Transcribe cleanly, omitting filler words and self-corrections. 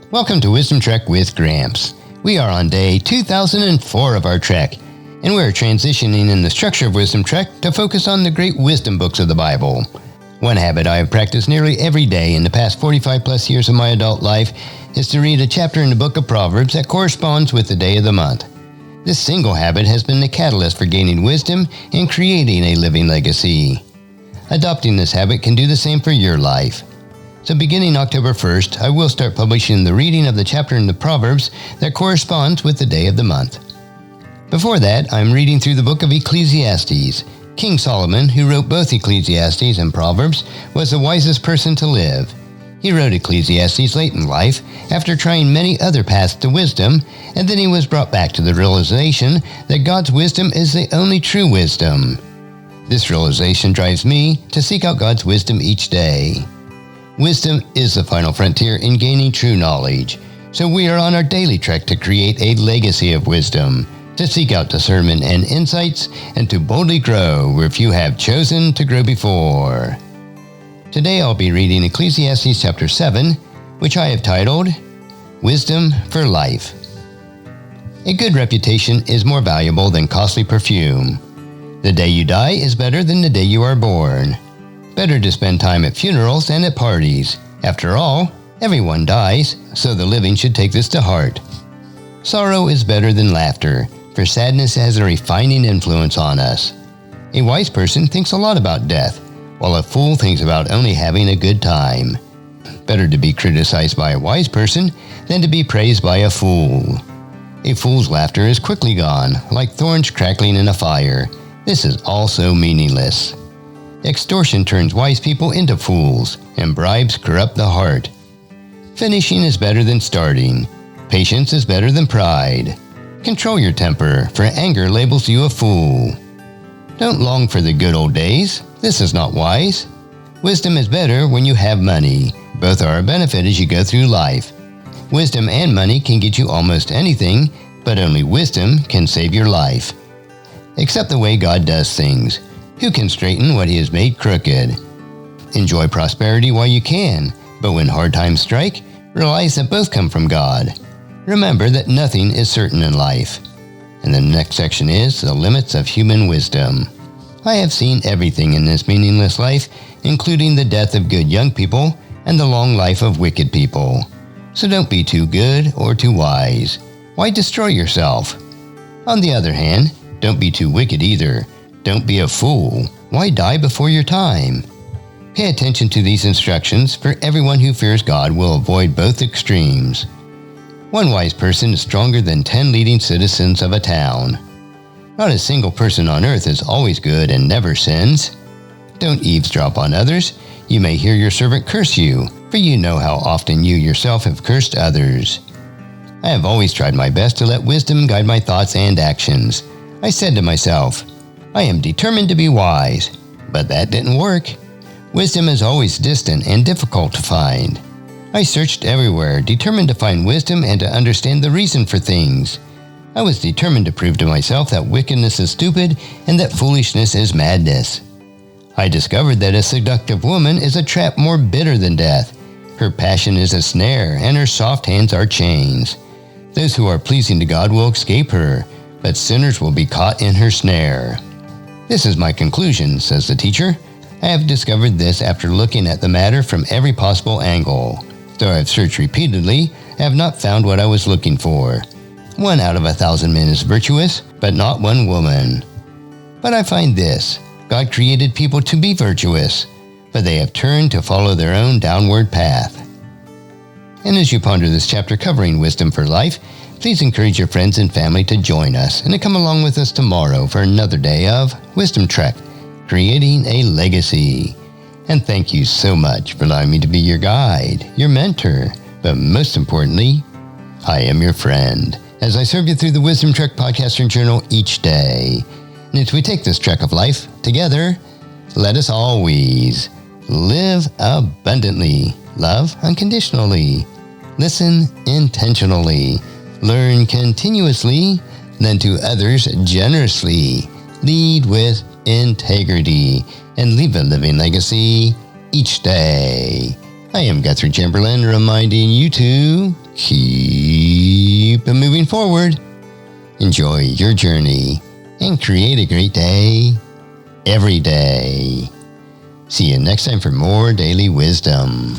Welcome to Wisdom Trek with Gramps. We are on day 2004 of our trek, and we're transitioning in the structure of Wisdom Trek to focus on the great wisdom books of the Bible. One habit I have practiced nearly every day in the past 45 plus years of my adult life is to read a chapter in the book of Proverbs that corresponds with the day of the month. This single habit has been the catalyst for gaining wisdom and creating a living legacy. Adopting this habit can do the same for your life. So beginning October 1st, I will start publishing the reading of the chapter in the Proverbs that corresponds with the day of the month. Before that, I'm reading through the book of Ecclesiastes. King Solomon, who wrote both Ecclesiastes and Proverbs, was the wisest person to live. He wrote Ecclesiastes late in life, after trying many other paths to wisdom, and then he was brought back to the realization that God's wisdom is the only true wisdom. This realization drives me to seek out God's wisdom each day. Wisdom is the final frontier in gaining true knowledge, so we are on our daily trek to create a legacy of wisdom, to seek out discernment and insights, and to boldly grow where few have chosen to grow before. Today I'll be reading Ecclesiastes chapter 7, which I have titled, Wisdom for Life. A good reputation is more valuable than costly perfume. The day you die is better than the day you are born. Better to spend time at funerals than at parties. After all, everyone dies, so the living should take this to heart. Sorrow is better than laughter, for sadness has a refining influence on us. A wise person thinks a lot about death, while a fool thinks about only having a good time. Better to be criticized by a wise person than to be praised by a fool. A fool's laughter is quickly gone, like thorns crackling in a fire. This is also meaningless. Extortion turns wise people into fools, and bribes corrupt the heart. Finishing is better than starting. Patience is better than pride. Control your temper, for anger labels you a fool. Don't long for the good old days. This is not wise. Wisdom is better when you have money. Both are a benefit as you go through life. Wisdom and money can get you almost anything, but only wisdom can save your life. Accept the way God does things. Who can straighten what he has made crooked? Enjoy prosperity while you can, but when hard times strike, realize that both come from God. Remember that nothing is certain in life. And the next section is the limits of human wisdom. I have seen everything in this meaningless life, including the death of good young people and the long life of wicked people. So don't be too good or too wise. Why destroy yourself? On the other hand, don't be too wicked either. Don't be a fool. Why die before your time? Pay attention to these instructions, for everyone who fears God will avoid both extremes. One wise person is stronger than 10 leading citizens of a town. Not a single person on earth is always good and never sins. Don't eavesdrop on others. You may hear your servant curse you, for you know how often you yourself have cursed others. I have always tried my best to let wisdom guide my thoughts and actions. I said to myself, I am determined to be wise, but that didn't work. Wisdom is always distant and difficult to find. I searched everywhere, determined to find wisdom and to understand the reason for things. I was determined to prove to myself that wickedness is stupid and that foolishness is madness. I discovered that a seductive woman is a trap more bitter than death. Her passion is a snare, and her soft hands are chains. Those who are pleasing to God will escape her, but sinners will be caught in her snare. This is my conclusion, says the teacher. I have discovered this after looking at the matter from every possible angle. Though I have searched repeatedly, I have not found what I was looking for. 1 out of 1,000 men is virtuous, but not one woman. But I find this: God created people to be virtuous, but they have turned to follow their own downward path. And as you ponder this chapter covering wisdom for life, please encourage your friends and family to join us and to come along with us tomorrow for another day of Wisdom Trek, creating a legacy. And thank you so much for allowing me to be your guide, your mentor, but most importantly, I am your friend, as I serve you through the Wisdom Trek podcast and journal each day. And as we take this trek of life together, let us always live abundantly, love unconditionally, listen intentionally, learn continuously, lend to others generously, lead with integrity, and leave a living legacy each day. I am Guthrie Chamberlain, reminding you to keep moving forward, enjoy your journey, and create a great day every day. See you next time for more daily wisdom.